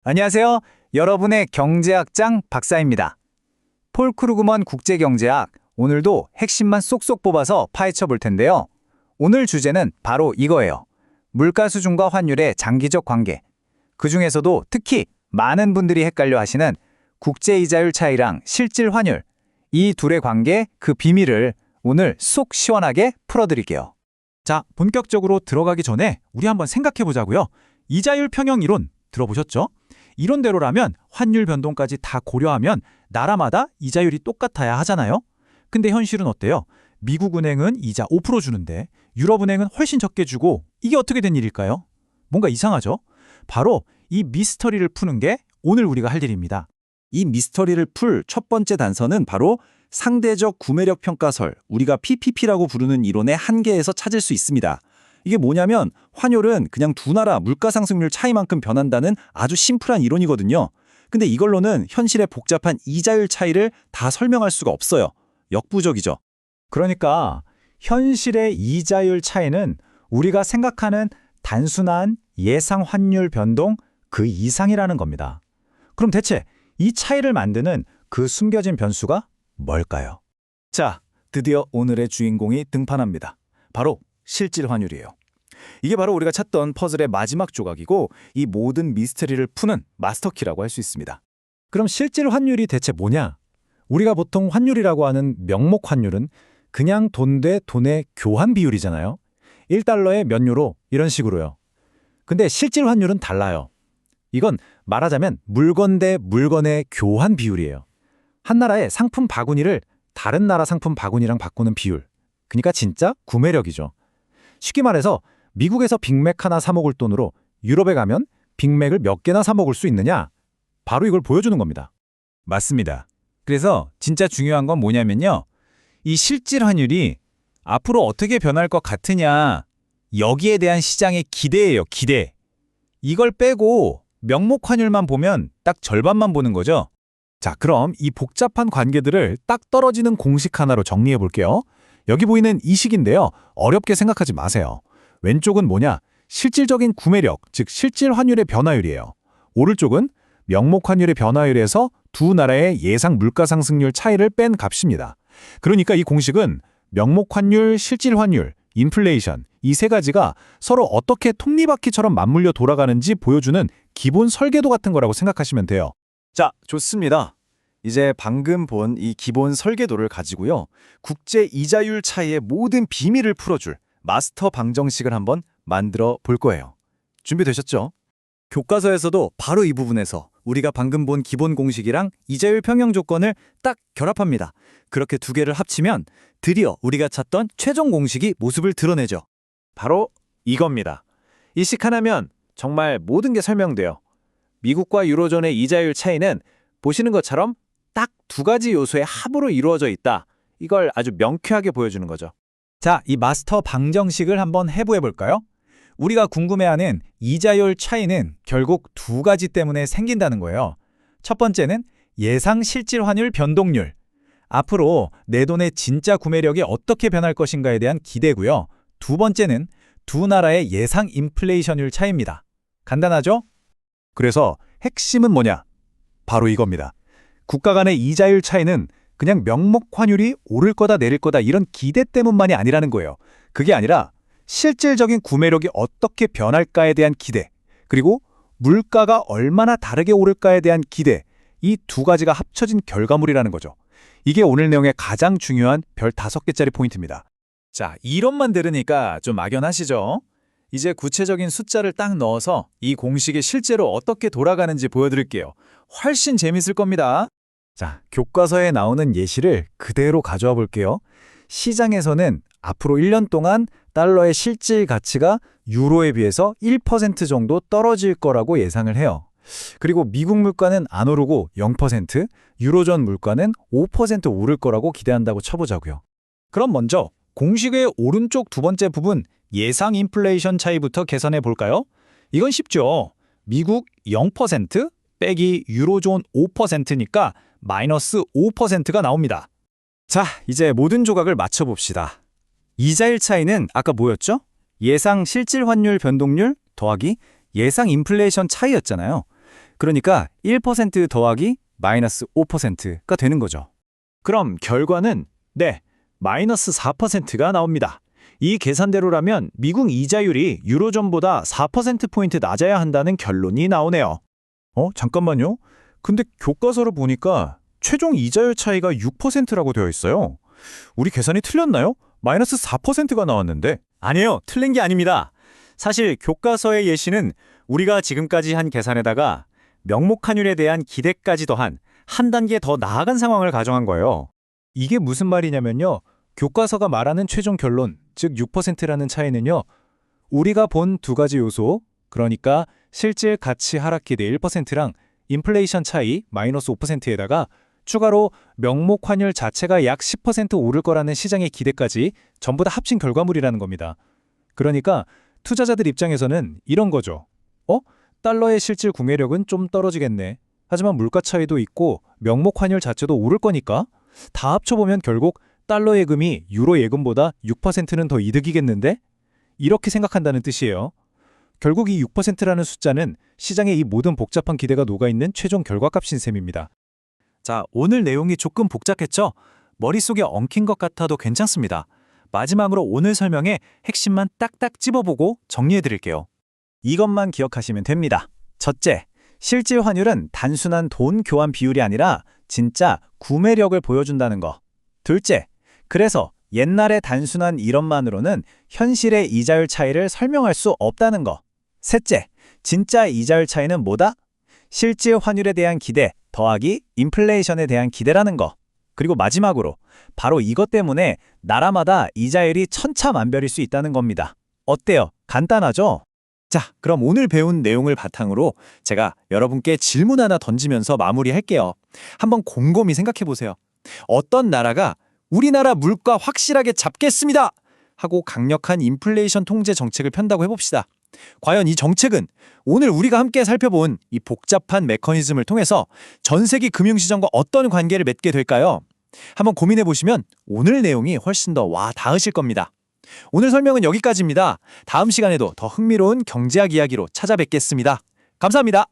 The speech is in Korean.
안녕하세요. 여러분의 경제학장 박사입니다. 폴 크루그먼 국제경제학, 오늘도 핵심만 쏙쏙 뽑아서 파헤쳐 볼 텐데요. 오늘 주제는 바로 이거예요. 물가 수준과 환율의 장기적 관계. 그중에서도 특히 많은 분들이 헷갈려 하시는 국제이자율 차이랑 실질 환율. 이 둘의 관계, 그 비밀을 오늘 속 시원하게 풀어드릴게요. 자, 본격적으로 들어가기 전에 우리 한번 생각해 보자고요. 이자율 평형 이론 들어보셨죠? 이론대로라면 환율 변동까지 다 고려하면 나라마다 이자율이 똑같아야 하잖아요. 근데 현실은 어때요? 미국 은행은 이자 5% 주는데 유럽은행은 훨씬 적게 주고 이게 어떻게 된 일일까요? 뭔가 이상하죠? 바로 이 미스터리를 푸는 게 오늘 우리가 할 일입니다. 이 미스터리를 풀 첫 번째 단서는 바로 상대적 구매력 평가설, 우리가 PPP라고 부르는 이론의 한계에서 찾을 수 있습니다. 이게 뭐냐면 환율은 그냥 두 나라 물가 상승률 차이만큼 변한다는 아주 심플한 이론이거든요. 근데 이걸로는 현실의 복잡한 이자율 차이를 다 설명할 수가 없어요. 역부족이죠. 그러니까 현실의 이자율 차이는 우리가 생각하는 단순한 예상 환율 변동 그 이상이라는 겁니다. 그럼 대체 이 차이를 만드는 그 숨겨진 변수가 뭘까요? 자, 드디어 오늘의 주인공이 등판합니다. 바로 실질 환율이에요. 이게 바로 우리가 찾던 퍼즐의 마지막 조각이고 이 모든 미스터리를 푸는 마스터키라고 할 수 있습니다. 그럼 실질 환율이 대체 뭐냐? 우리가 보통 환율이라고 하는 명목 환율은 그냥 돈 대 돈의 교환 비율이잖아요. 1달러에 몇 유로 이런 식으로요. 근데 실질 환율은 달라요. 이건 말하자면 물건 대 물건의 교환 비율이에요. 한 나라의 상품 바구니를 다른 나라 상품 바구니랑 바꾸는 비율. 그러니까 진짜 구매력이죠. 쉽게 말해서 미국에서 빅맥 하나 사 먹을 돈으로 유럽에 가면 빅맥을 몇 개나 사 먹을 수 있느냐? 바로 이걸 보여주는 겁니다. 맞습니다. 그래서 진짜 중요한 건 뭐냐면요. 이 실질 환율이 앞으로 어떻게 변할 것 같으냐, 여기에 대한 시장의 기대예요, 기대. 이걸 빼고 명목 환율만 보면 딱 절반만 보는 거죠. 자, 그럼 이 복잡한 관계들을 딱 떨어지는 공식 하나로 정리해 볼게요. 여기 보이는 이 식인데요. 어렵게 생각하지 마세요. 왼쪽은 뭐냐? 실질적인 구매력, 즉 실질 환율의 변화율이에요. 오른쪽은 명목 환율의 변화율에서 두 나라의 예상 물가 상승률 차이를 뺀 값입니다. 그러니까 이 공식은 명목 환율, 실질 환율, 인플레이션 이 세 가지가 서로 어떻게 톱니바퀴처럼 맞물려 돌아가는지 보여주는 기본 설계도 같은 거라고 생각하시면 돼요. 자, 좋습니다. 이제 방금 본 이 기본 설계도를 가지고요. 국제 이자율 차이의 모든 비밀을 풀어줄 마스터 방정식을 한번 만들어 볼 거예요. 준비되셨죠? 교과서에서도 바로 이 부분에서 우리가 방금 본 기본 공식이랑 이자율 평형 조건을 딱 결합합니다. 그렇게 두 개를 합치면 드디어 우리가 찾던 최종 공식이 모습을 드러내죠. 바로 이겁니다. 이 식 하나면 정말 모든 게 설명돼요. 미국과 유로존의 이자율 차이는 보시는 것처럼 딱 두 가지 요소의 합으로 이루어져 있다. 이걸 아주 명쾌하게 보여주는 거죠. 자, 이 마스터 방정식을 한번 해부해 볼까요? 우리가 궁금해하는 이자율 차이는 결국 두 가지 때문에 생긴다는 거예요. 첫 번째는 예상 실질 환율 변동률. 앞으로 내 돈의 진짜 구매력이 어떻게 변할 것인가에 대한 기대고요. 두 번째는 두 나라의 예상 인플레이션율 차이입니다. 간단하죠? 그래서 핵심은 뭐냐? 바로 이겁니다. 국가 간의 이자율 차이는 그냥 명목 환율이 오를 거다 내릴 거다 이런 기대 때문만이 아니라는 거예요. 그게 아니라 실질적인 구매력이 어떻게 변할까에 대한 기대, 그리고 물가가 얼마나 다르게 오를까에 대한 기대, 이 두 가지가 합쳐진 결과물이라는 거죠. 이게 오늘 내용의 가장 중요한 별 5개짜리 포인트입니다. 자, 이론만 들으니까 좀 막연하시죠? 이제 구체적인 숫자를 딱 넣어서 이 공식이 실제로 어떻게 돌아가는지 보여드릴게요. 훨씬 재밌을 겁니다. 자, 교과서에 나오는 예시를 그대로 가져와 볼게요. 시장에서는 앞으로 1년 동안 달러의 실질 가치가 유로에 비해서 1% 정도 떨어질 거라고 예상을 해요. 그리고 미국 물가는 안 오르고 0%, 유로존 물가는 5% 오를 거라고 기대한다고 쳐보자고요. 그럼 먼저 공식의 오른쪽 두 번째 부분 예상 인플레이션 차이부터 계산해 볼까요? 이건 쉽죠. 미국 0% 빼기 유로존 5%니까 마이너스 5%가 나옵니다. 자, 이제 모든 조각을 맞춰봅시다. 이자율 차이는 아까 뭐였죠? 예상 실질 환율 변동률 더하기 예상 인플레이션 차이였잖아요. 그러니까 1% 더하기 마이너스 5%가 되는 거죠. 그럼 결과는 네, 마이너스 4%가 나옵니다. 이 계산대로라면 미국 이자율이 유로존보다 4%포인트 낮아야 한다는 결론이 나오네요. 잠깐만요. 근데 교과서를 보니까 최종 이자율 차이가 6%라고 되어 있어요. 우리 계산이 틀렸나요? 마이너스 4%가 나왔는데. 아니에요. 틀린 게 아닙니다. 사실 교과서의 예시는 우리가 지금까지 한 계산에다가 명목 환율에 대한 기대까지 더한 한 단계 더 나아간 상황을 가정한 거예요. 이게 무슨 말이냐면요. 교과서가 말하는 최종 결론, 즉 6%라는 차이는요. 우리가 본 두 가지 요소, 그러니까 실질 가치 하락 기대 1%랑 인플레이션 차이 마이너스 5%에다가 추가로 명목 환율 자체가 약 10% 오를 거라는 시장의 기대까지 전부 다 합친 결과물이라는 겁니다. 그러니까 투자자들 입장에서는 이런 거죠. 달러의 실질 구매력은 좀 떨어지겠네. 하지만 물가 차이도 있고 명목 환율 자체도 오를 거니까 다 합쳐보면 결국 달러 예금이 유로 예금보다 6%는 더 이득이겠는데? 이렇게 생각한다는 뜻이에요. 결국 이 6%라는 숫자는 시장의 이 모든 복잡한 기대가 녹아있는 최종 결과값인 셈입니다. 자, 오늘 내용이 조금 복잡했죠? 머릿속에 엉킨 것 같아도 괜찮습니다. 마지막으로 오늘 설명의 핵심만 딱딱 찝어보고 정리해드릴게요. 이것만 기억하시면 됩니다. 첫째, 실질 환율은 단순한 돈 교환 비율이 아니라 진짜 구매력을 보여준다는 거. 둘째, 그래서 옛날의 단순한 이론만으로는 현실의 이자율 차이를 설명할 수 없다는 거. 셋째, 진짜 이자율 차이는 뭐다? 실질 환율에 대한 기대 더하기 인플레이션에 대한 기대라는 거. 그리고 마지막으로 바로 이것 때문에 나라마다 이자율이 천차만별일 수 있다는 겁니다. 어때요? 간단하죠? 자, 그럼 오늘 배운 내용을 바탕으로 제가 여러분께 질문 하나 던지면서 마무리할게요. 한번 곰곰이 생각해 보세요. 어떤 나라가 우리나라 물가 확실하게 잡겠습니다! 하고 강력한 인플레이션 통제 정책을 편다고 해봅시다. 과연 이 정책은 오늘 우리가 함께 살펴본 이 복잡한 메커니즘을 통해서 전 세계 금융시장과 어떤 관계를 맺게 될까요? 한번 고민해 보시면 오늘 내용이 훨씬 더 와 닿으실 겁니다. 오늘 설명은 여기까지입니다. 다음 시간에도 더 흥미로운 경제학 이야기로 찾아뵙겠습니다. 감사합니다.